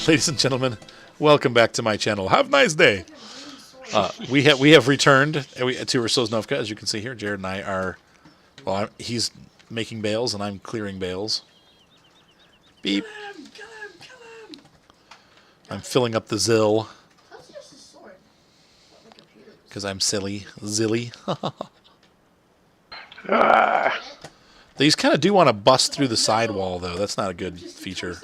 Ladies and gentlemen, welcome back to my channel. Have a nice day. We have returned to Sosnovka, as you can see here. Jared and I are, well, he's making bales and I'm clearing bales. Beep. Kill him. I'm filling up the zill. Because I'm silly. Zilly. These kind of do want to bust through the sidewall, though. That's not a good feature.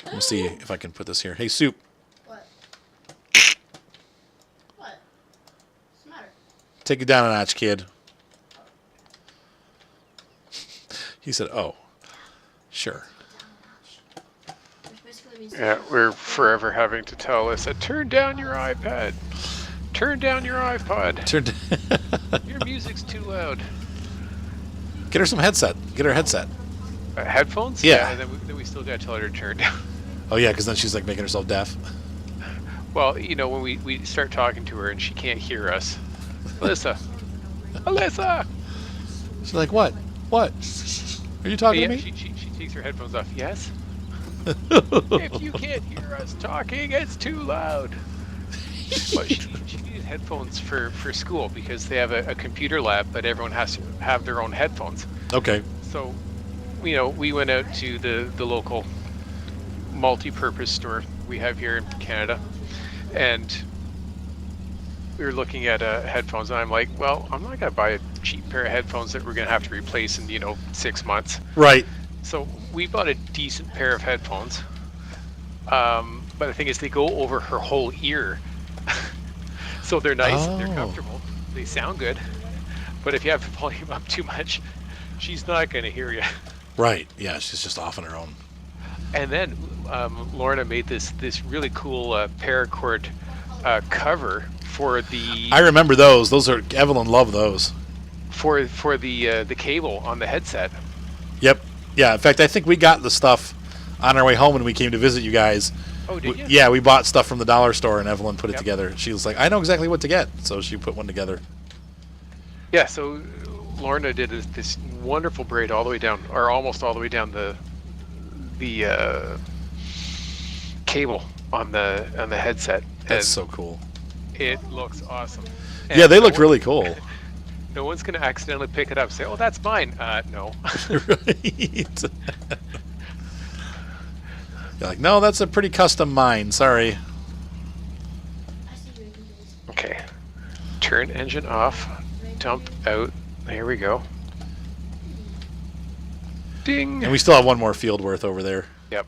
Let me see if I can put this here. Hey, Soup. What? What's the matter? Take it down a notch, kid. He said, oh, sure. Yeah, we're forever having to tell Alyssa, turn down your iPad. Turn down your iPod. Your music's too loud. Get her some headset. Get her headset. Headphones? Yeah. And then we still got to tell her to turn down. Oh, yeah, because then she's like making herself deaf. Well, you know, when we start talking to her and she can't hear us. Alyssa! Alyssa! She's like, what? What? Are you talking to me? She takes her headphones off. Yes? If you can't hear us talking, it's too loud. But she needed headphones for school because they have a computer lab, but everyone has to have their own headphones. Okay. So, you know, we went out to the local multi-purpose store we have here in Canada, and we were looking at headphones, and I'm like, well, I'm not going to buy a cheap pair of headphones that we're going to have to replace in, 6 months. Right. So we bought a decent pair of headphones, but the thing is they go over her whole ear. So they're nice, they're comfortable, they sound good, but if you have the volume up too much, she's not going to hear you. Right, yeah, she's just off on her own. And then Lorna made this really cool paracord cover for the... I remember those. Those are... Evelyn loved those. For the cable on the headset. Yep. Yeah, in fact, I think we got the stuff on our way home when we came to visit you guys. Oh, did you? Yeah, we bought stuff from the dollar store, and Evelyn put it together. She was like, I know exactly what to get, so she put one together. Yeah, so Lorna did this wonderful braid all the way down, or almost all the way down the cable on the headset. That's so cool. It looks awesome. Yeah, they looked really cool. No one's going to accidentally pick it up and say, oh, that's mine. No. Right. You're like, no, that's a pretty custom mine. Sorry. Okay. Turn engine off. Dump out. There we go. Ding. And we still have one more field worth over there. Yep.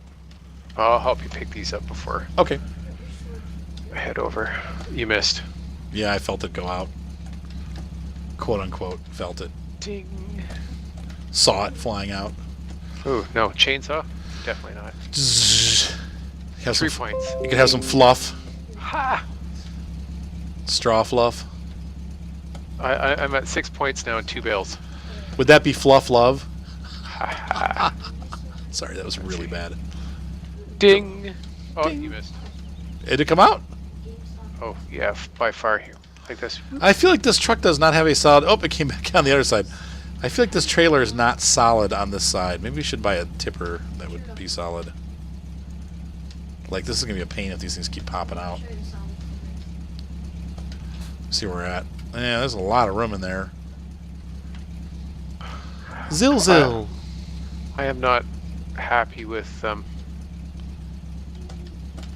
I'll help you pick these up before Okay. I head over. You missed. Yeah, I felt it go out. Quote unquote, felt it. Ding. Saw it flying out. Ooh, no. Chainsaw? Definitely not. Have 3 some, points. you could have some fluff. Ha! Straw fluff. I'm at 6 points now and 2 bales. Would that be fluff love? Sorry, that was really bad. Ding! Oh, Ding. you missed. Did it come out? Oh, yeah, by far here. Like this. I feel like this truck does not have a solid... Oh, it came back on the other side. I feel like this trailer is not solid on this side. Maybe we should buy a tipper that would be solid. Like, this is going to be a pain if these things keep popping out. See where we're at. Yeah, there's a lot of room in there. Zil. I am not happy with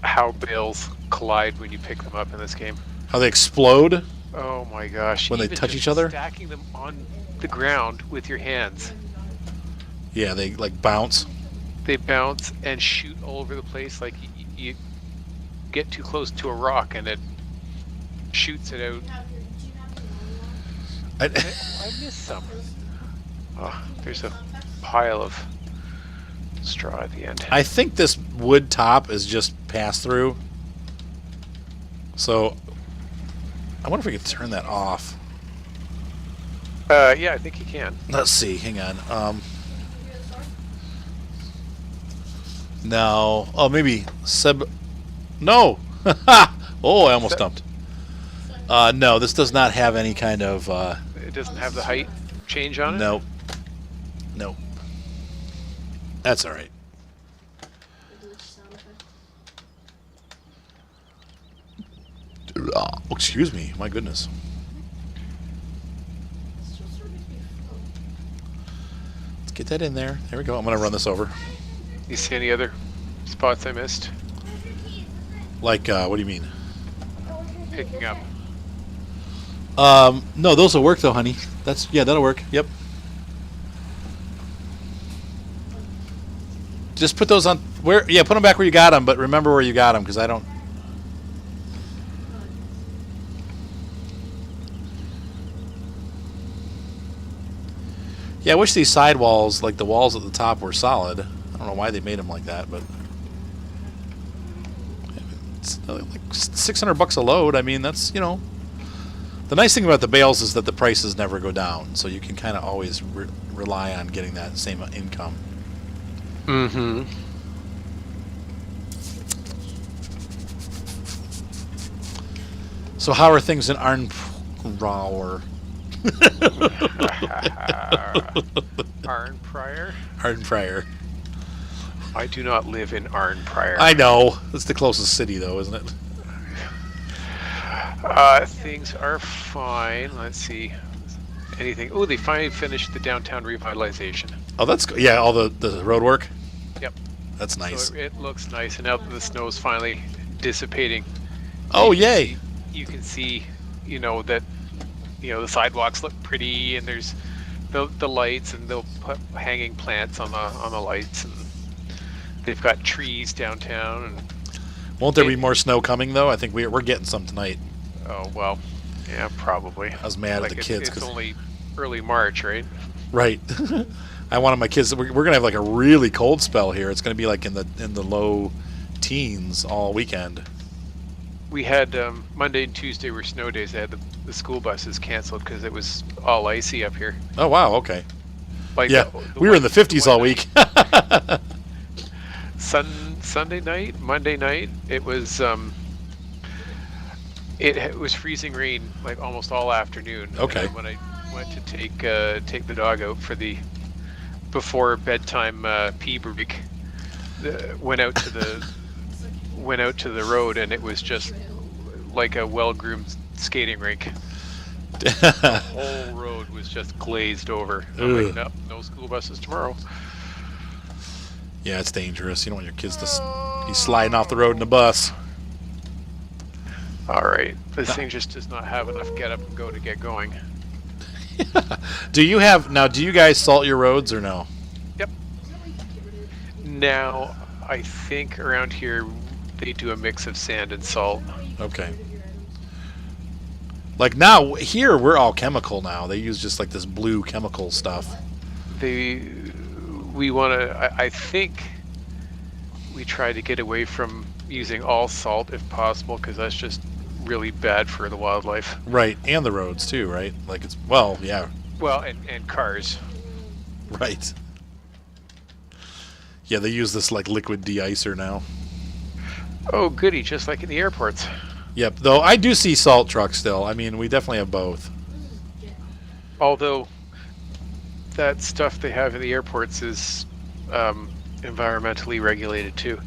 how bales collide when you pick them up in this game. How they explode Oh my gosh. when they Even touch just each other? Stacking them on the ground with your hands. Yeah, they like bounce. They bounce and shoot all over the place. Like you get too close to a rock and it shoots it out. I missed some. Oh, there's a pile of straw at the end. I think this wood top is just pass through. So I wonder if we could turn that off. Yeah, I think you can. Let's see. Hang on. No. Oh, maybe Seb. No. Oh, I almost dumped. No, this does not have any kind of. It doesn't have the height change on it? Nope. Nope. That's all right. Oh, excuse me. My goodness. Let's get that in there. There we go. I'm going to run this over. You see any other spots I missed? Like, what do you mean? Picking up. No, those will work though, honey. Yeah, that'll work. Yep. Just put those on where. Yeah, put them back where you got them. But remember where you got them, because I don't. Yeah, I wish these side walls, like the walls at the top, were solid. I don't know why they made them like that, but it's like $600 a load. I mean, that's, you know. The nice thing about the bales is that the prices never go down, so you can kind of always rely on getting that same income. Mm-hmm. So how are things in Arnprauer? Arnprior? Arnprior. I do not live in Arnprior. I know. It's the closest city, though, isn't it? Things are fine. Let's see. Anything? Oh, they finally finished the downtown revitalization. Oh, that's good. Yeah, all the road work? Yep. That's nice. So it looks nice, and now that the snow's finally dissipating. Oh, yay. You can see, that, the sidewalks look pretty, and there's the lights, and they'll put hanging plants on the lights, and they've got trees downtown. And won't there be more snow coming, though? I think we're getting some tonight. Oh, well, yeah, probably. I was mad at the kids. It's only early March, right? Right. I wanted my kids. We're gonna have like a really cold spell here. It's gonna be like in the low teens all weekend. We had Monday and Tuesday were snow days. They had the school buses canceled because it was all icy up here. Oh wow, okay. Like yeah, we were in the 50s all week. Sunday night, Monday night, it was it was freezing rain like almost all afternoon. Okay. And when I went to take the dog out for the before bedtime pee break, went out to the road, and it was just like a well-groomed skating rink. The whole road was just glazed over. I'm like, no school buses tomorrow. Yeah, it's dangerous. You don't want your kids to be sliding off the road in a bus. All right, this thing just does not have enough get up and go to get going. Do you guys salt your roads or no? Yep. Now, I think around here they do a mix of sand and salt. Okay. Like now, here we're all chemical now. They use just like this blue chemical stuff. I think we try to get away from using all salt if possible, because that's just really bad for the wildlife. Right, and the roads too, right? Like yeah. Well, and cars. Right. Yeah, they use this like liquid de-icer now. Oh, goody, just like in the airports. Yep, though I do see salt trucks still. I mean, we definitely have both. Although that stuff they have in the airports is environmentally regulated too.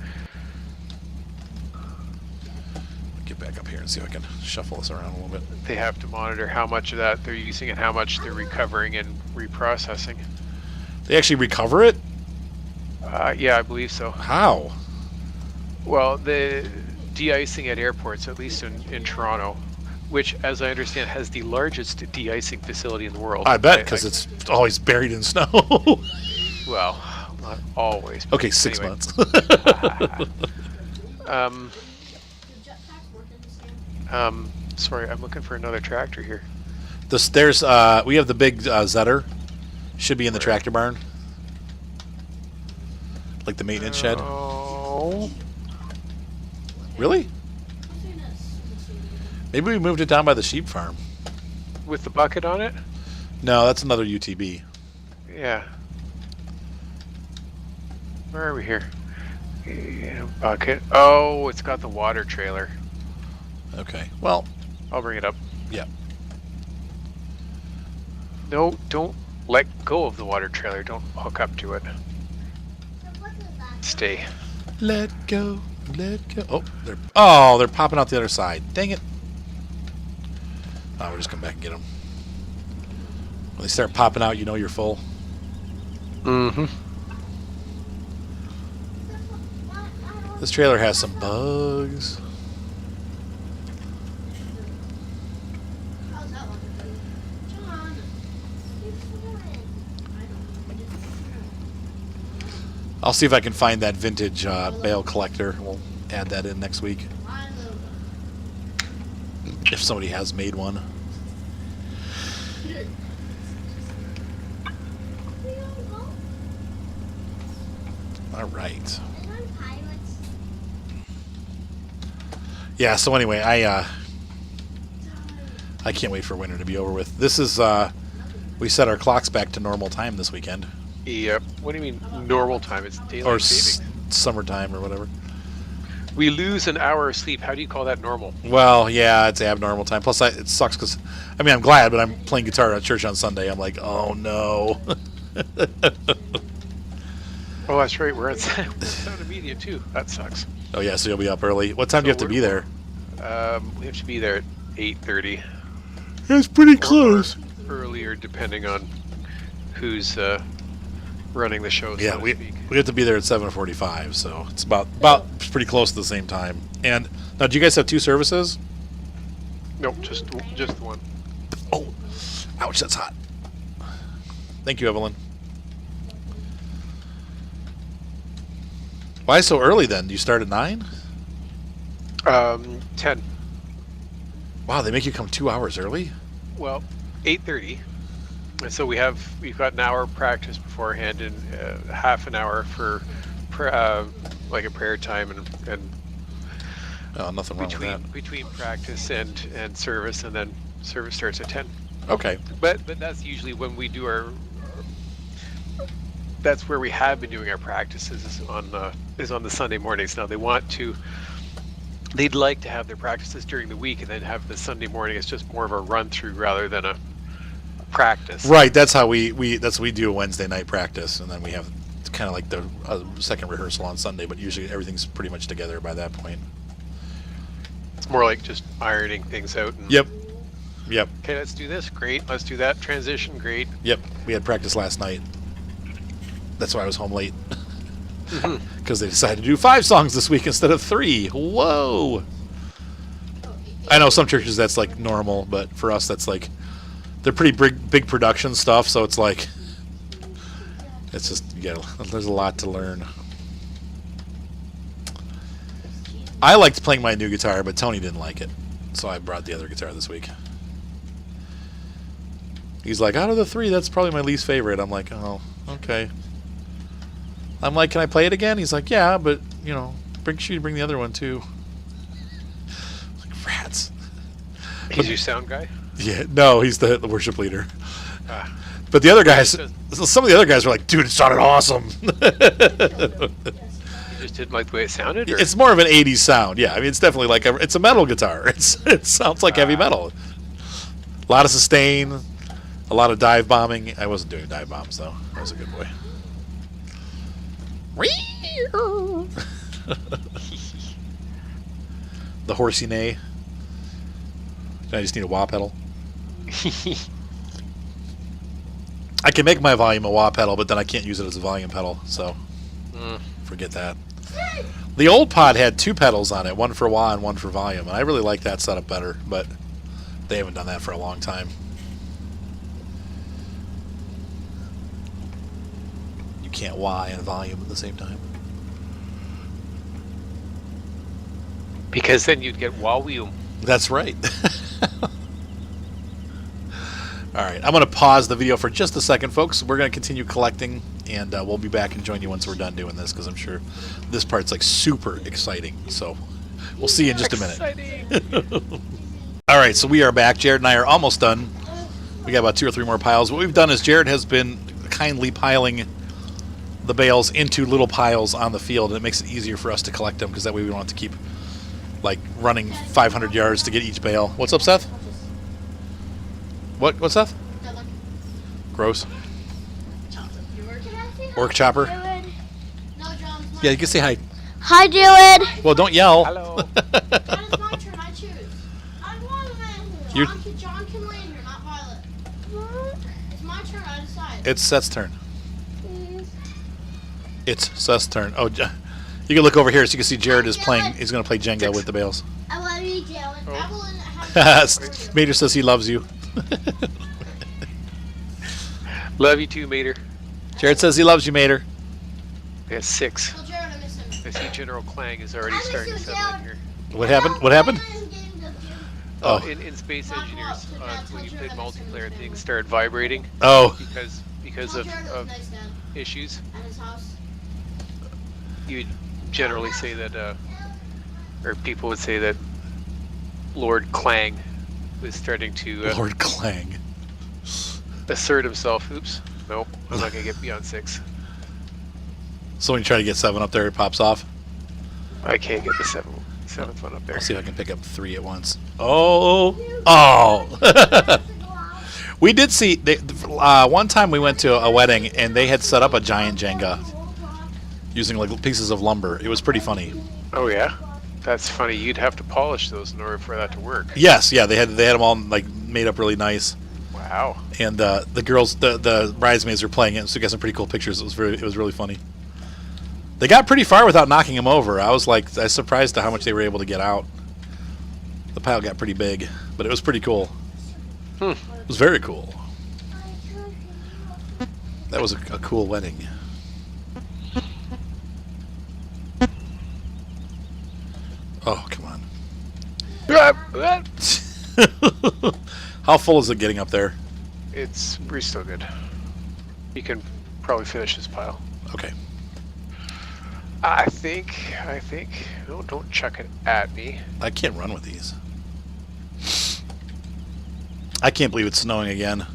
Get back up here and see if I can shuffle this around a little bit. They have to monitor how much of that they're using and how much they're recovering and reprocessing. They actually recover it? Yeah, I believe so. How? Well, the de-icing at airports, at least in Toronto, which, as I understand, has the largest de-icing facility in the world. I bet, because it's always buried in snow. Well, not always. Okay, 6 months. Sorry, I'm looking for another tractor here. We have the big Zetter. Should be in the tractor barn. Like the maintenance shed. Oh. Really? Maybe we moved it down by the sheep farm. With the bucket on it? No, that's another UTB. Yeah. Where are we here? Bucket. Oh, it's got the water trailer. Okay. Well, I'll bring it up. yeah. No, don't let go of the water trailer. Don't hook up to it. Stay. Let go. Let go. Oh, they're popping out the other side. Dang it. We'll just come back and get them. When they start popping out, you know you're full. Mm-hmm. This trailer has some bugs. How's that one? John, you're fine. I'll see if I can find that vintage Bale collector. We'll add that in next week. If somebody has made one. All right. Yeah, so anyway, I can't wait for winter to be over with. This is, we set our clocks back to normal time this weekend. Yep. What do you mean normal time? It's Or daylight saving. summertime or whatever. We lose an hour of sleep. How do you call that normal? Well, yeah, it's abnormal time. Plus, it sucks because, I mean, I'm glad, but I'm playing guitar at church on Sunday. I'm like, oh no. Oh, that's right. We're at Sound Media too. That sucks. Oh yeah, so you'll be up early. What time do you have to be there? We have to be there at 8:30. It's pretty close. Earlier, depending on who's running the show. Yeah, so to we speak. have to be there at 7:45, so it's about pretty close to the same time. And now, do you guys have two services? Nope, just the one. Oh, ouch, that's hot. Thank you, Evelyn. Why so early then? Do you start at 9? 10. Wow, they make you come 2 hours early? Well, 8:30. And so we've got an hour of practice beforehand and half an hour for like a prayer time and Oh, nothing wrong with that. between practice and service, and then service starts at 10. Okay. But that's usually when we do our. That's where we have been doing our practices is on the Sunday mornings. Now they'd like to have their practices during the week and then have the Sunday morning. It's just more of a run through rather than a practice. Right, that's how we do a Wednesday night practice, and then we have kind of like the second rehearsal on Sunday. But usually everything's pretty much together by that point. It's more like just ironing things out. And, Yep. Okay, let's do this. Great. Let's do that. Transition. Great. Yep. We had practice last night. That's why I was home late. Because they decided to do 5 songs this week instead of 3. Whoa! I know some churches that's like normal, but for us that's like they're pretty big production stuff. So it's like it's just there's a lot to learn. I liked playing my new guitar, but Tony didn't like it, so I brought the other guitar this week. He's like, out of the 3, that's probably my least favorite. I'm like, oh, okay. I'm like, can I play it again? He's like, yeah, but, bring the other one, too. Like, rats. He's your sound guy? Yeah, no, he's the worship leader. Ah. But the other guys, some of the other guys were like, dude, it sounded awesome. You just didn't like the way it sounded? Or? It's more of an 80s sound, yeah. I mean, it's definitely like, it's a metal guitar. It sounds like heavy metal. A lot of sustain, a lot of dive bombing. I wasn't doing dive bombs, though. I was a good boy. The horsey neigh. I just need a wah pedal. I can make my volume a wah pedal, but then I can't use it as a volume pedal, so forget that. The old pod had 2 pedals on it, one for wah and one for volume, and I really like that setup better, but they haven't done that for a long time. You can't wah and volume at the same time. Because then you'd get Wawium. That's right. All right, I'm going to pause the video for just a second, folks. We're going to continue collecting, and we'll be back and join you once we're done doing this, because I'm sure this part's like super exciting. So we'll see you in just a minute. All right, so we are back. Jared and I are almost done. We got about 2 or 3 more piles. What we've done is Jared has been kindly piling the bales into little piles on the field, and it makes it easier for us to collect them, because that way we don't have to keep like running 500 yards to get each bale. What's up, Seth? What's Seth? Gross. Orc chopper. Yeah, you can say hi. Hi, Jared. Well, don't yell. Hello. That is my turn. I choose. I want You're- John can land here, not Violet. It's my turn. I decide. It's Seth's turn. It's Seth's turn. Oh, you can look over here so you can see Jared is playing. He's going to play Jenga with the bales. I love you, Jalen. Oh. Mater says he loves you. Love you too, Mater. Jared says he loves you, Mater. We have 6. Well, Jared, I miss him. I see General Clang is already starting to settle in here. What happened? What happened? Oh, Oh. in Space Engineers, when you played multiplayer, things started vibrating Oh. because of Nice, Dad. issues. At his house. You would generally say that, or people would say that Lord Clang was starting to Lord Clang. assert himself. Oops. Nope. I'm not going to get beyond 6. So when you try to get 7 up there, it pops off. I can't get the 7th one up there. I'll see if I can pick up 3 at once. Oh. Oh. We did see, one time we went to a wedding and they had set up a giant Jenga using like pieces of lumber. It was pretty funny. Oh, yeah? That's funny. You'd have to polish those in order for that to work. Yes, yeah, they had them all like made up really nice. Wow. And the girls, the bridesmaids were playing it, so we got some pretty cool pictures. It was really funny. They got pretty far without knocking them over. I was surprised to how much they were able to get out. The pile got pretty big, but it was pretty cool. It was very cool. That was a cool wedding. Oh, come on. How full is it getting up there? We're still good. You can probably finish this pile. Okay. I think. No, don't chuck it at me. I can't run with these. I can't believe it's snowing again.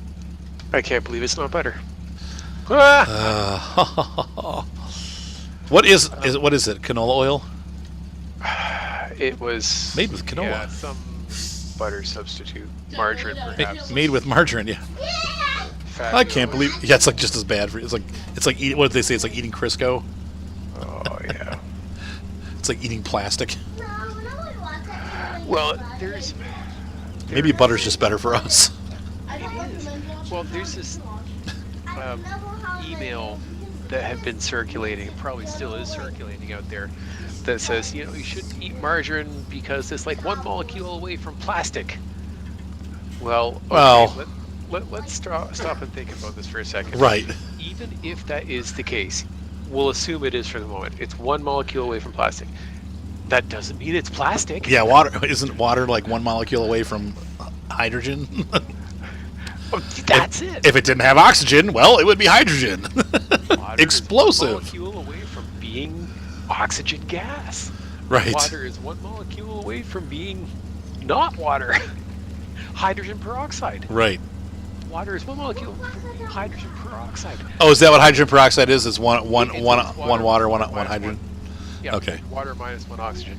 I can't believe it's not butter. What is it? Canola oil? It was Made with canola. Yeah, some butter substitute, margarine perhaps. Made with margarine, yeah. I can't believe. Yeah, it's like just as bad for. It's like eating. What did they say? It's like eating Crisco. Oh yeah. It's like eating plastic. Well, Maybe butter's just better for us. well, there's this email that had been circulating, probably still is circulating out there, that says, you shouldn't eat margarine because it's like 1 molecule away from plastic. Well, let's stop and think about this for a second. Right. Even if that is the case, we'll assume it is for the moment. It's 1 molecule away from plastic. That doesn't mean it's plastic. Yeah, water isn't water like 1 molecule away from hydrogen. That's it. If it didn't have oxygen, well, it would be hydrogen. Water Explosive. is 1 molecule away from being oxygen gas. Right. Water is 1 molecule away from being not water. Hydrogen peroxide. Right. Water is 1 molecule from being hydrogen peroxide. Oh, is that what hydrogen peroxide is? It's one It's water, one minus hydrogen. Yeah. Okay. Water minus 1 oxygen.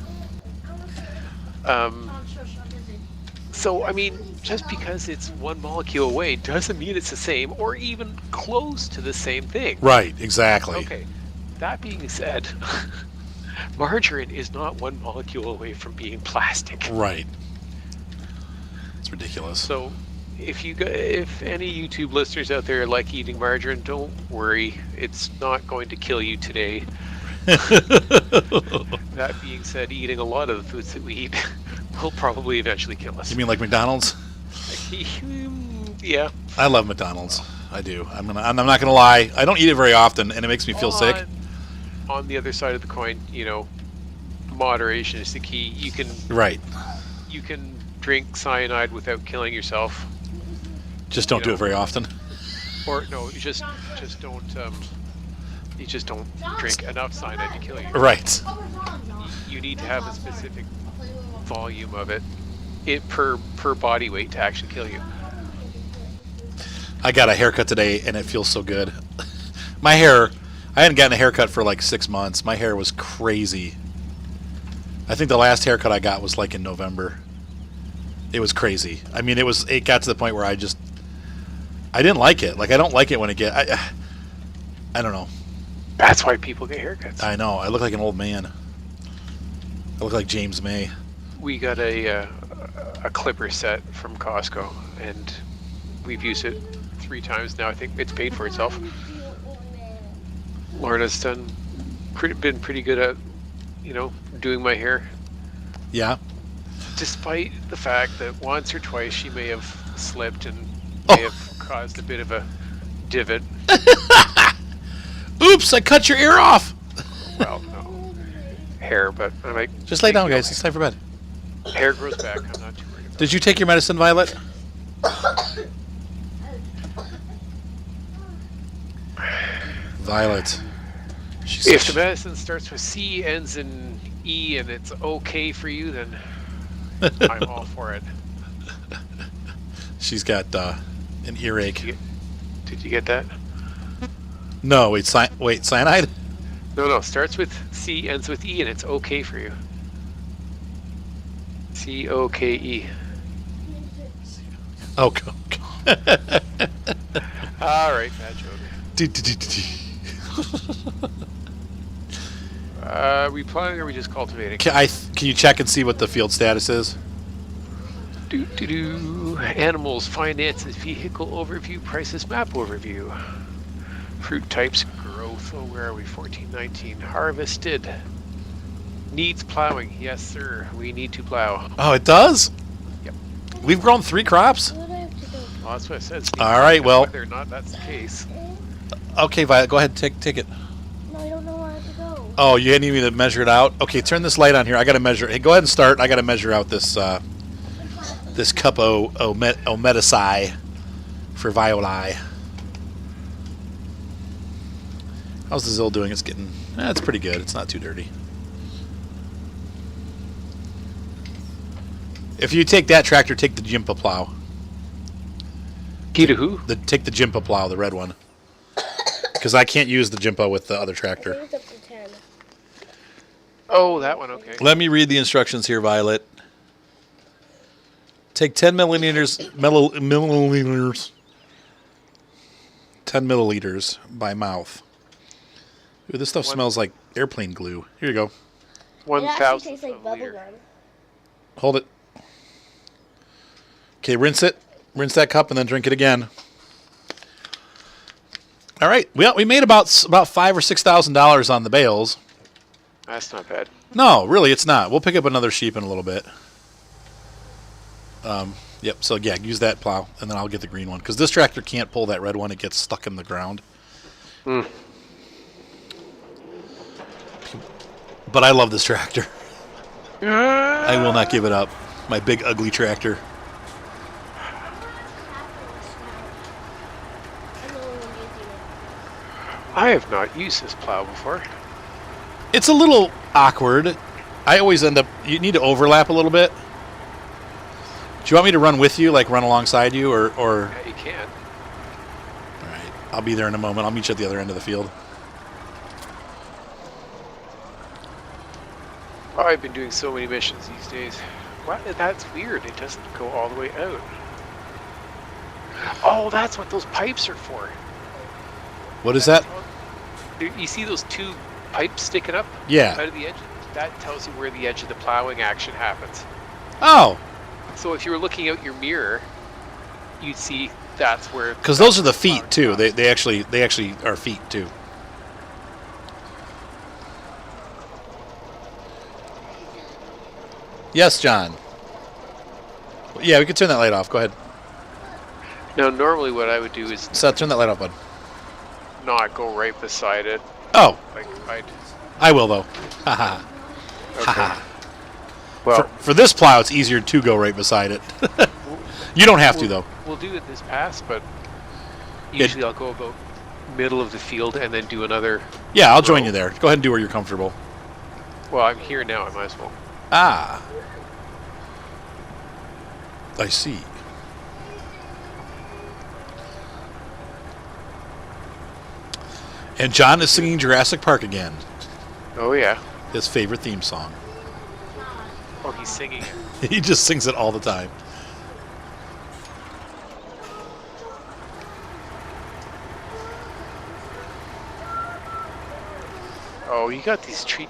So, I mean, just because it's 1 molecule away doesn't mean it's the same or even close to the same thing. Right, exactly. Okay, that being said, margarine is not 1 molecule away from being plastic. Right. It's ridiculous. So, if any YouTube listeners out there like eating margarine, don't worry, it's not going to kill you today. That being said, eating a lot of the foods that we eat will probably eventually kill us. You mean like McDonald's? Yeah. I love McDonald's. I do. I'm not gonna lie. I don't eat it very often, and it makes me feel sick. On the other side of the coin, moderation is the key. You can drink cyanide without killing yourself. Just don't do it very often. Or no, you just don't. You just don't drink enough cyanide to kill you. Right. You need to have a specific volume of it per body weight to actually kill you. I got a haircut today, and it feels so good. My hair, I hadn't gotten a haircut for like 6 months. My hair was crazy. I think the last haircut I got was like in November. It was crazy. I mean, it got to the point where I didn't like it. Like, I don't like it when I don't know. That's why people get haircuts. I know. I look like an old man. I look like James May. We got a a clipper set from Costco, and we've used it 3 times now. I think it's paid for itself. Lorna's been pretty good at, doing my hair, Yeah. despite the fact that once or twice she may have slipped and may have caused a bit of a divot. Oops! I cut your ear off. Well, no hair, but I might Just lay down, guys. It's time for bed. Hair grows back. I'm not too worried about Did you take your medicine, Violet? Violet. If the medicine starts with C, ends in E, and it's okay for you, then I'm all for it. She's got an earache. Did you get that? No, wait, cyanide? No, starts with C, ends with E, and it's okay for you. C-O-K-E. Oh, All right, bad joke. Are we plowing or are we just cultivating? Can you check and see what the field status is? Animals, finances, vehicle overview, prices, map overview. Fruit types, growth. Oh, where are we? 1419. Harvested. Needs plowing. Yes, sir. We need to plow. Oh, it does? Yep. We've grown 3 crops? What do I have to do? Well, that's what I said. All right, well. Whether or not that's the case. Okay, Violet, go ahead, take it. No, I don't know where I have to go. Oh, you need me to measure it out? Okay, turn this light on here. I got to measure. Hey, go ahead and start. I got to measure out this this cup o medicine for Violet. How's the Zill doing? It's getting. It's pretty good. It's not too dirty. If you take that tractor, take the Jimpa plow. Key to who? Take the Jimpa plow, the red one. Because I can't use the Jimpa with the other I tractor. think it's up to 10. Oh, that one. Okay. Let me read the instructions here, Violet. Take 10 milliliters, 10 milliliters by mouth. Ooh, this stuff smells like airplane glue. Here you go. It actually 1,000 tastes like bubble gum. Hold it. Okay, rinse it. Rinse that cup and then drink it again. All right. We made about $5,000 or $6,000 on the bales. That's not bad. No, really, it's not. We'll pick up another sheep in a little bit. Yep. So yeah, use that plow, and then I'll get the green one because this tractor can't pull that red one. It gets stuck in the ground. Mm. But I love this tractor. I will not give it up. My big ugly tractor. I have not used this plow before. It's a little awkward. I always end up. You need to overlap a little bit. Do you want me to run with you, like run alongside you, or? Yeah, you can. All right, I'll be there in a moment. I'll meet you at the other end of the field. Oh, I've been doing so many missions these days. What? That's weird. It doesn't go all the way out. Oh, that's what those pipes are for. What is that? You see those 2 pipes sticking up Yeah. out of the edge? That tells you where the edge of the plowing action happens. Oh, So if you were looking out your mirror, you'd see that's where. because those are the feet too. They actually are feet too. Yes, John. Yeah, we could turn that light off. Go ahead. Now, normally what I would do is So turn that light off, bud. not go right beside it. Oh, Like I'd. I will though. Haha. Okay. Haha. Well, For this plow, it's easier to go right beside it. You don't have to though. we'll do it this pass, but usually I'll go about middle of the field and then do another. Yeah, I'll join row. you there. Go ahead and do where you're comfortable. Well, I'm here now. I might as well. Ah. I see. And John is singing Jurassic Park again. Oh yeah. His favorite theme song. Oh, he's singing it. He just sings it all the time. Oh, you got these trees.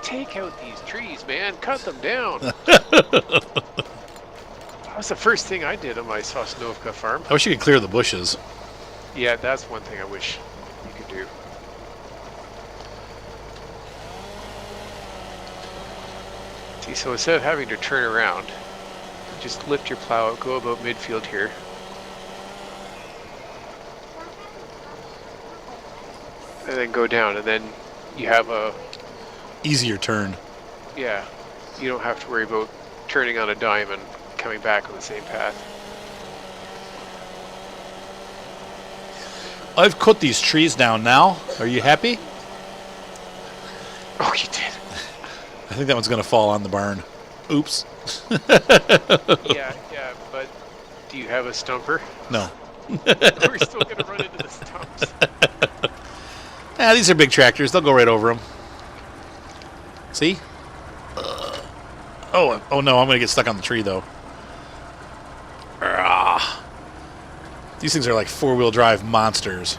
Take out these trees, man. Cut them down. That was the first thing I did on my Sosnovka farm. I wish you could clear the bushes. Yeah, that's one thing I wish you could do. See, so instead of having to turn around, just lift your plow out, go about midfield here. And then go down, and then you have a... Easier turn. Yeah, you don't have to worry about turning on a dime and coming back on the same path. I've cut these trees down now. Are you happy? Oh, you did. I think that one's going to fall on the barn. Oops. Yeah, but do you have a stumper? No. We're still going to run into the stumps. Yeah, these are big tractors. They'll go right over them. See? Oh no, I'm going to get stuck on the tree, though. Ah. These things are like four-wheel drive monsters.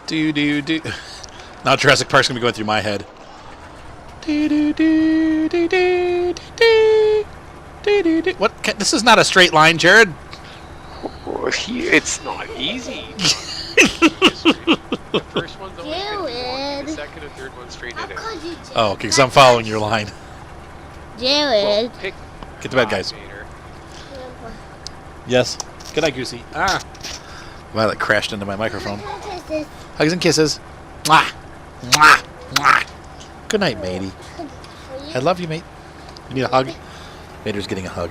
Do. Now Jurassic Park's going to be going through my head. Do. What? This is not a straight line, Jared. Oh, it's not easy. The first one's only 51, the second and third one's straight in it. Oh, okay, because I'm following your line. Jared. Well, pick Get to bed, guys. Vader. Yes. Good night, Goosey. Violet crashed into my microphone. Hugs and kisses. Mwah. Mwah. Mwah. Good night, matey. I love you, mate. You need a hug? Mater's getting a hug.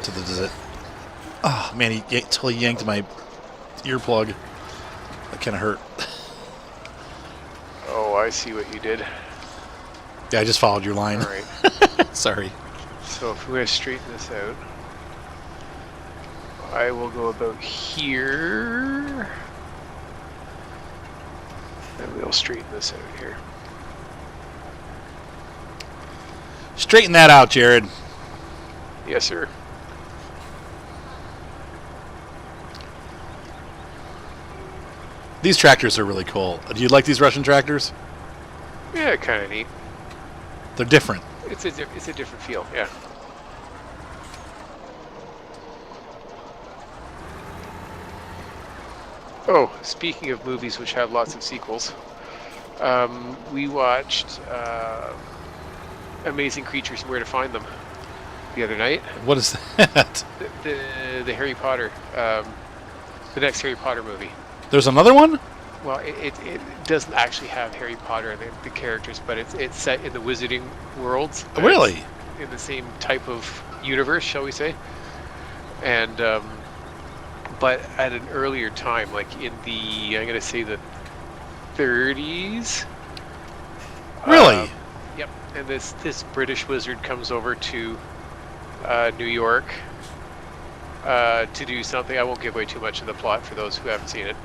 Does it? Oh, man, he totally yanked my earplug. That kind of hurt. Oh, I see what you did. Yeah, I just followed your line. All right. Sorry. So if we're going to straighten this out, I will go about here. And we'll straighten this out here. Straighten that out, Jared. Yes, sir. These tractors are really cool. Do you like these Russian tractors? Yeah, kind of neat. They're different. It's a different feel, yeah. Oh, speaking of movies which have lots of sequels, we watched Amazing Creatures and Where to Find Them the other night. What is that? The Harry Potter, the next Harry Potter movie. There's another one? Well, it doesn't actually have Harry Potter and the characters, but it's set in the wizarding worlds. Really? In the same type of universe, shall we say? And but at an earlier time, like in the, I'm going to say the 30s. Really? Yep. And this British wizard comes over to New York to do something. I won't give away too much of the plot for those who haven't seen it.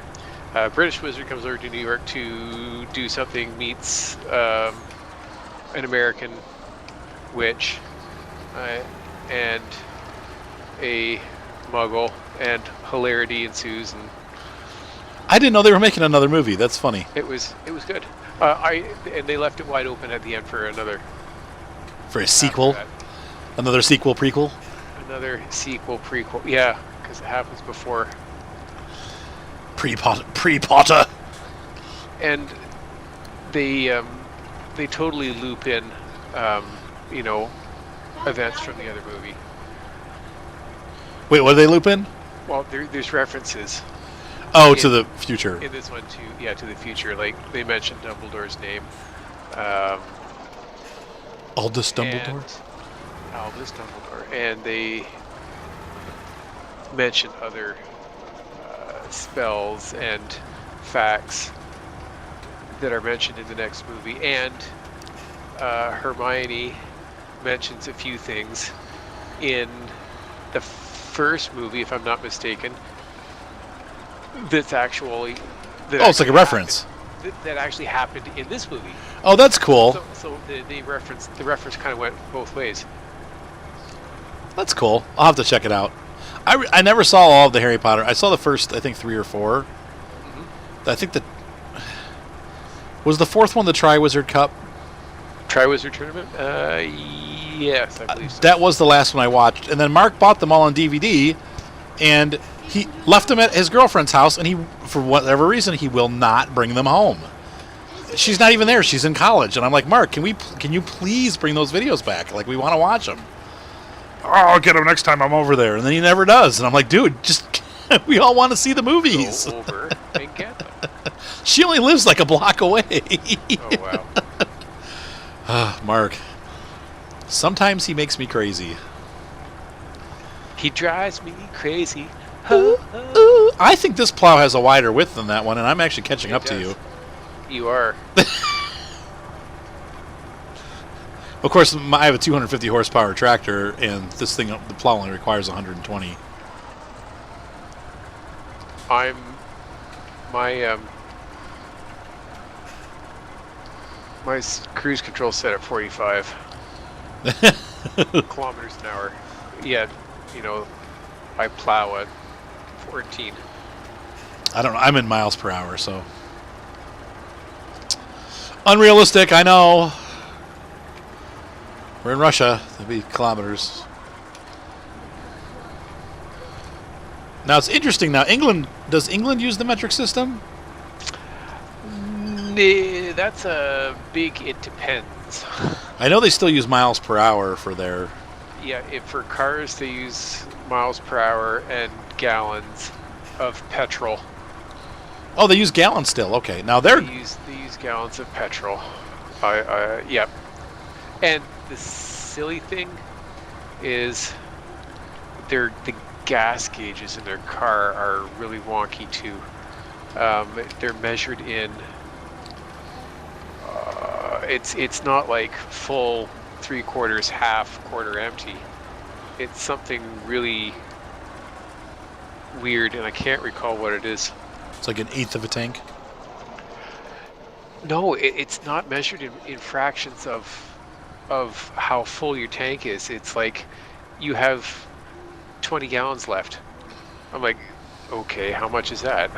British wizard comes over to New York to do something, meets an American witch and a muggle, and hilarity ensues, and I didn't know they were making another movie. That's funny. it was good. And they left it wide open at the end for another For a sequel? after Another sequel prequel? that. Another sequel prequel. Yeah, because it happens before. Pre-Potter. And they totally loop in, events from the other movie. Wait, what did they loop in? Well, there's references Oh, to the future. in this one to the future. Like they mentioned Dumbledore's name. Aldous Dumbledore? And Albus Dumbledore, and they mention other spells and facts that are mentioned in the next movie, and Hermione mentions a few things in the first movie, if I'm not mistaken, that's actually It's like a reference. that actually happened in this movie. Oh, that's cool. So the reference kind of went both ways. That's cool. I'll have to check it out. I never saw all of the Harry Potter. I saw the first, I think, 3 or 4. Mm-hmm. I think that... Was the fourth one the Tri-Wizard Cup? Tri-Wizard Tournament? Yes, I believe so. That was the last one I watched. And then Mark bought them all on DVD, and he left them at his girlfriend's house, and he, for whatever reason, he will not bring them home. She's not even there. She's in college. And I'm like, Mark, can you please bring those videos back? Like, we want to watch them. Oh, I'll get them next time I'm over there. And then he never does. And I'm like, dude, just we all want to see the movies. Go over and get them. She only lives like a block away. Oh, wow. Mark. Sometimes he makes me crazy. He drives me crazy. Ooh, I think this plow has a wider width than that one, and I'm actually catching up to you. You are. Of course, I have a 250 horsepower tractor, and this thing, the plow only requires 120. My cruise control set at 45 kilometers an hour. Yeah, I plow at 14. I don't know. I'm in miles per hour, so unrealistic. I know. We're in Russia. That'd be kilometers. Now it's interesting. Now does England use the metric system? Nah, that's a big. It depends. I know they still use miles per hour for their. Yeah, for cars they use miles per hour and gallons of petrol. Oh, they use gallons still. Okay, now they use gallons of petrol. Yep. And the silly thing is, the gas gauges in their car are really wonky too. They're measured in. It's not like full 3/4, half, quarter empty. It's something really weird, and I can't recall what it is. It's like an eighth of a tank. No, it's not measured in fractions of how full your tank is. It's like you have 20 gallons left. I'm like, okay, how much is that?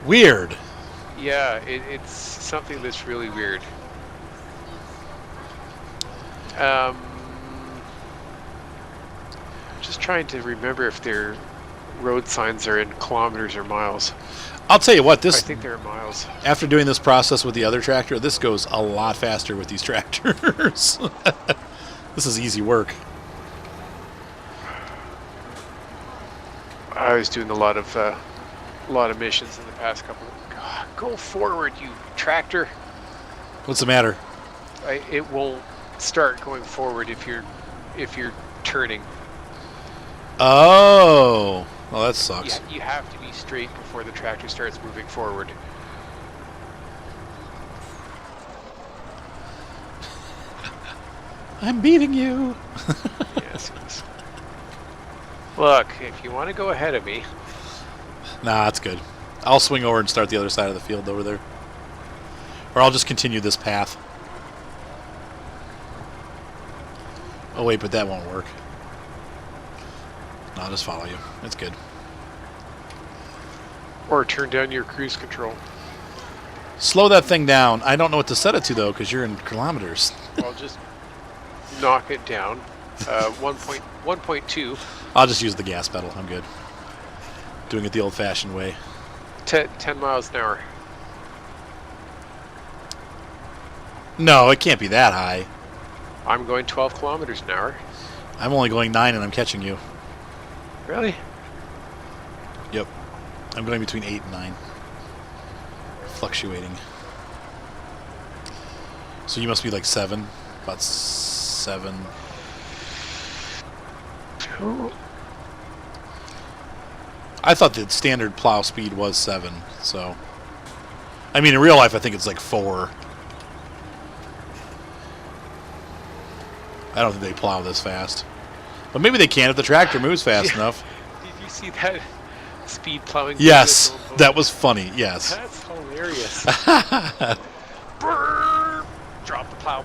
Weird. Yeah, it's something that's really weird. Just trying to remember if their road signs are in kilometers or miles. I'll tell you what, I think they're miles. After doing this process with the other tractor, this goes a lot faster with these tractors. This is easy work. I was doing a lot of missions in the past couple of... God, go forward, you tractor. What's the matter? It won't start going forward if you're turning. Oh, well, that sucks. Yeah, you have to be straight before the tractor starts moving forward. I'm beating you. Yes. Look, if you want to go ahead of me. Nah, that's good. I'll swing over and start the other side of the field over there. Or I'll just continue this path. Oh, wait, but that won't work. No, I'll just follow you. It's good. Or turn down your cruise control. Slow that thing down. I don't know what to set it to, though, because you're in kilometers. I'll just knock it down. 1.2. I'll just use the gas pedal. I'm good. Doing it the old-fashioned way. 10 miles an hour. No, it can't be that high. I'm going 12 kilometers an hour. I'm only going 9 and I'm catching you. Really? Yep. I'm going between 8 and 9. Fluctuating. So you must be like 7. About 7. Oh. I thought the standard plow speed was 7, so... I mean, in real life, I think it's like 4. I don't think they plow this fast. But maybe they can if the tractor moves fast enough. Did you see that speed plowing? Yes, that was funny, yes. That's hilarious. Brrr, drop the plow.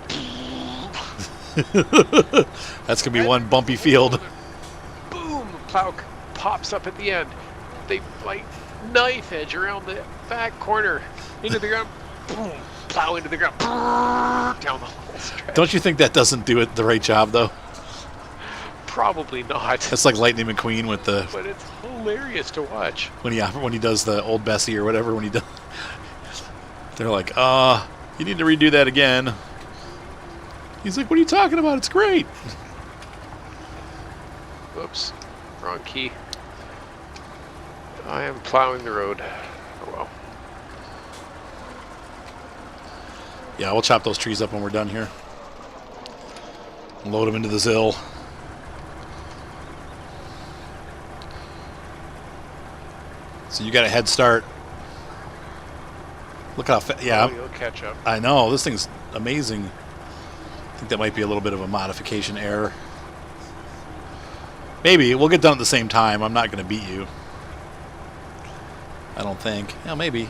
That's going to be one bumpy field. Boom, plow pops up at the end. They like knife edge around the back corner into the ground. Boom. plow into the ground, down the whole stretch. Don't you think that doesn't do it the right job though? Probably not. It's like Lightning McQueen with the But it's hilarious to watch. when he does the Old Bessie or whatever. When he does, they're like, you need to redo that again. He's like, what are you talking about? It's great. Whoops, wrong key. I am plowing the road. Oh well. Yeah, we'll chop those trees up when we're done here. Load them into the Zill. So you got a head start. Look how Oh, you'll catch up. I know. This thing's amazing. I think that might be a little bit of a modification error. Maybe. We'll get done at the same time. I'm not going to beat you. I don't think. Yeah, maybe.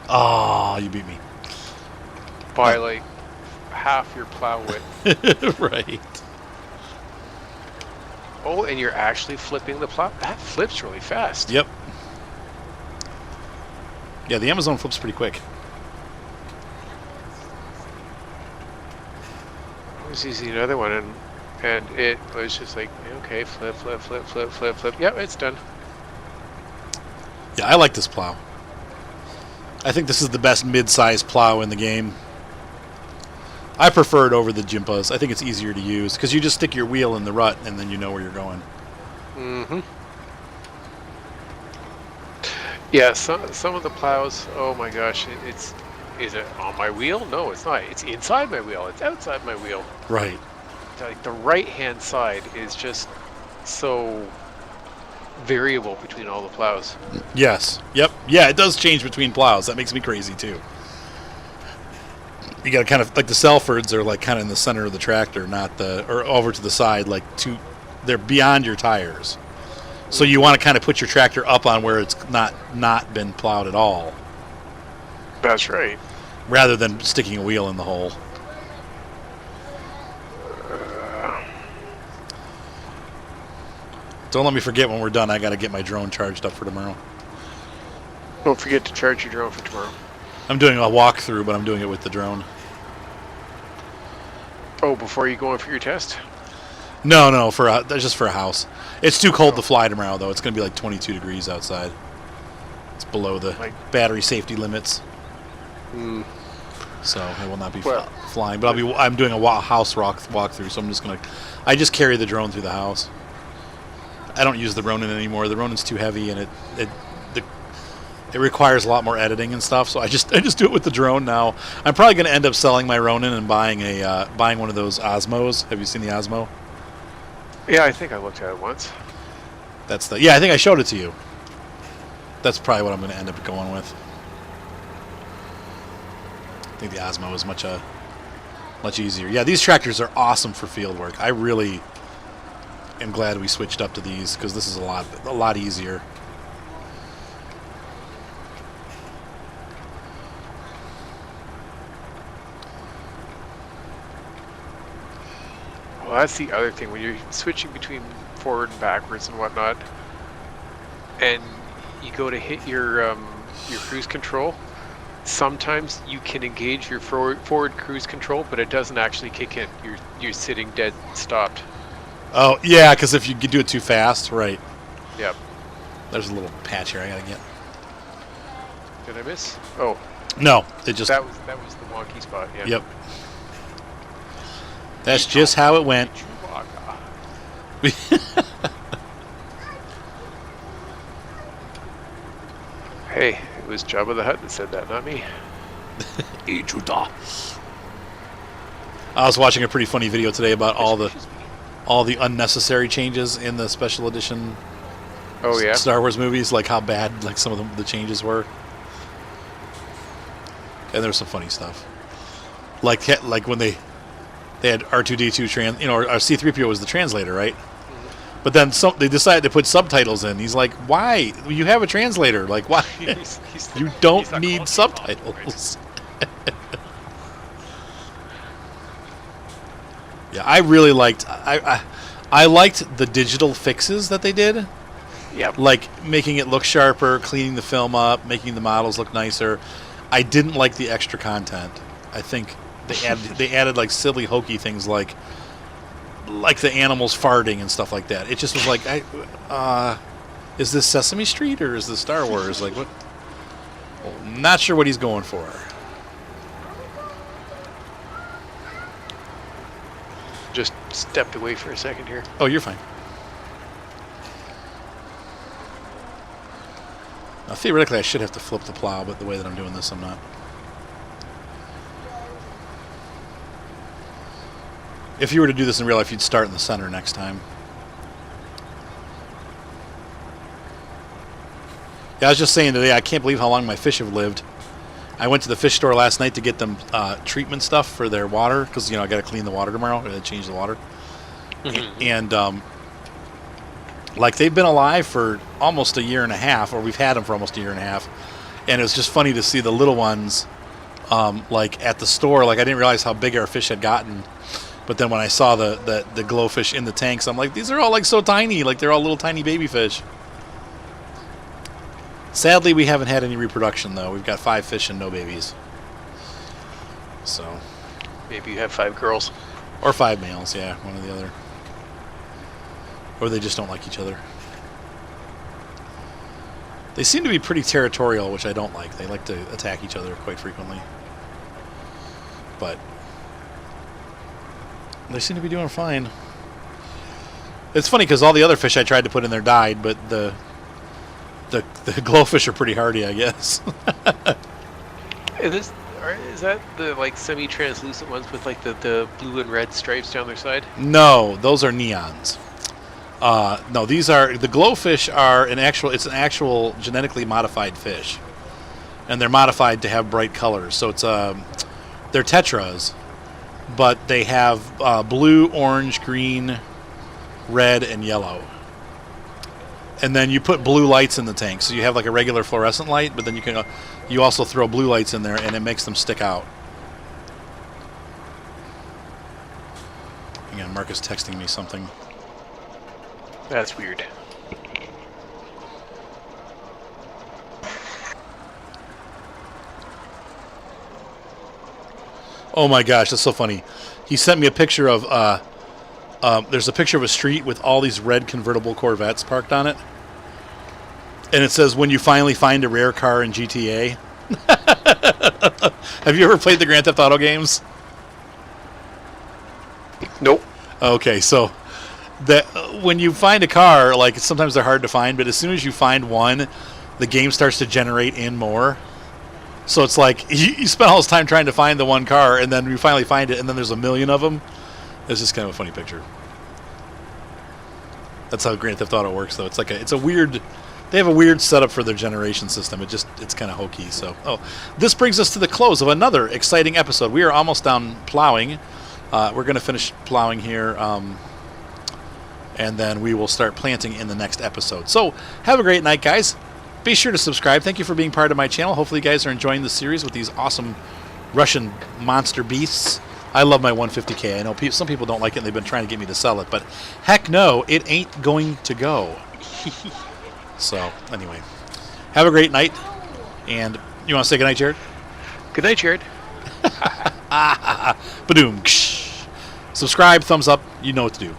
Oh, you beat me. By like half your plow width. Right. Oh, and you're actually flipping the plow. That flips really fast. Yep. Yeah, the Amazon flips pretty quick. I was using another one, and it was just like, okay, flip, flip, flip, flip, flip, flip. Yep, it's done. Yeah, I like this plow. I think this is the best mid-size plow in the game. I prefer it over the Jimpas. I think it's easier to use because you just stick your wheel in the rut and then you know where you're going. Mm-hmm. Yeah, some of the plows, oh my gosh, is it on my wheel? No, it's not. It's inside my wheel. It's outside my wheel. Right. Like the right-hand side is just so variable between all the plows. Yes. Yep. Yeah, it does change between plows. That makes me crazy too. You got to kind of like the Selfords are like kind of in the center of the tractor, not the or over to the side, like they're beyond your tires. So you want to kind of put your tractor up on where it's not been plowed at all, That's right. rather than sticking a wheel in the hole. Don't let me forget when we're done. I got to get my drone charged up for tomorrow. Don't forget to charge your drone for tomorrow. I'm doing a walkthrough, but I'm doing it with the drone. Oh, before you go in for your test? No, that's just for a house. It's too cold to fly tomorrow, though. It's going to be like 22 degrees outside. It's below the battery safety limits. Mm. So I will not be flying. But I'm doing a house walkthrough, so I'm just I just carry the drone through the house. I don't use the Ronin anymore. The Ronin's too heavy, and it requires a lot more editing and stuff. So I just do it with the drone now. I'm probably going to end up selling my Ronin and buying one of those Osmos. Have you seen the Osmo? Yeah, I think I looked at it once. I think I showed it to you. That's probably what I'm going to end up going with. I think the Osmo is much easier. Yeah, these tractors are awesome for field work. I really am glad we switched up to these because this is a lot easier. Well, that's the other thing when you're switching between forward and backwards and whatnot, and you go to hit your cruise control. Sometimes you can engage your forward cruise control, but it doesn't actually kick in. You're sitting dead stopped. Oh yeah, because if you do it too fast, right? Yep. There's a little patch here I gotta get. Did I miss? Oh. No, it just That was the wonky spot. Yeah. Yep. That's just how it went. Hey, it was Jabba the Hutt that said that, not me. I was watching a pretty funny video today about all the unnecessary changes in the special edition Star Wars movies, like how bad like some of the changes were. And there's some funny stuff. Like when they had R2D2 or C3PO was the translator, right? Mm-hmm. But then they decided to put subtitles in. He's like, "Why? You have a translator. Like, why? You don't need subtitles." Yeah, I really liked. I liked the digital fixes that they did. Yeah. Like making it look sharper, cleaning the film up, making the models look nicer. I didn't like the extra content. I think they added like silly hokey things like the animals farting and stuff like that. It just was like, is this Sesame Street or is this Star Wars? Like what? Well, not sure what he's going for. Just stepped away for a second here. Oh, you're fine. Now, theoretically, I should have to flip the plow, but the way that I'm doing this, I'm not. If you were to do this in real life, you'd start in the center next time. Yeah, I was just saying today, I can't believe how long my fish have lived. I went to the fish store last night to get them treatment stuff for their water, because, I got to clean the water tomorrow. I got to change the water. Mm-hmm. And, like, they've been alive for almost a year and a half, or we've had them for almost a year and a half. And it was just funny to see the little ones, like, at the store. Like, I didn't realize how big our fish had gotten. But then when I saw the glowfish in the tanks, I'm like, these are all, like, so tiny. Like, they're all little tiny baby fish. Sadly, we haven't had any reproduction, though. We've got 5 fish and no babies. So. Maybe you have 5 girls. Or 5 males, yeah, one or the other. Or they just don't like each other. They seem to be pretty territorial, which I don't like. They like to attack each other quite frequently. But they seem to be doing fine. It's funny because all the other fish I tried to put in there died, but the glowfish are pretty hardy, I guess. Is that the like semi-translucent ones with like the blue and red stripes down their side? No, those are neons. No, these are the glowfish are it's an actual genetically modified fish, and they're modified to have bright colors. So it's they're tetras, but they have blue, orange, green, red, and yellow. And then you put blue lights in the tank, so you have like a regular fluorescent light, but then you also throw blue lights in there, and it makes them stick out. Again, Mark is texting me something. That's weird. Oh my gosh, that's so funny. He sent me a picture of there's a picture of a street with all these red convertible Corvettes parked on it. And it says, when you finally find a rare car in GTA. Have you ever played the Grand Theft Auto games? Nope. Okay, so that when you find a car, like sometimes they're hard to find, but as soon as you find one, the game starts to generate in more. So it's like you spend all this time trying to find the one car, and then you finally find it, and then there's a million of them. It's just kind of a funny picture. That's how Grand Theft Auto works, though. It's like it's a weird. They have a weird setup for their generation system. It's kind of hokey. So, this brings us to the close of another exciting episode. We are almost done plowing. We're going to finish plowing here, and then we will start planting in the next episode. So, have a great night, guys. Be sure to subscribe. Thank you for being part of my channel. Hopefully, you guys are enjoying the series with these awesome Russian monster beasts. I love my 150K. I know some people don't like it, and they've been trying to get me to sell it, but heck no, it ain't going to go. So, anyway, have a great night. And you want to say goodnight, Jared? Good night, Jared. Ba-doom. Subscribe, thumbs up. You know what to do.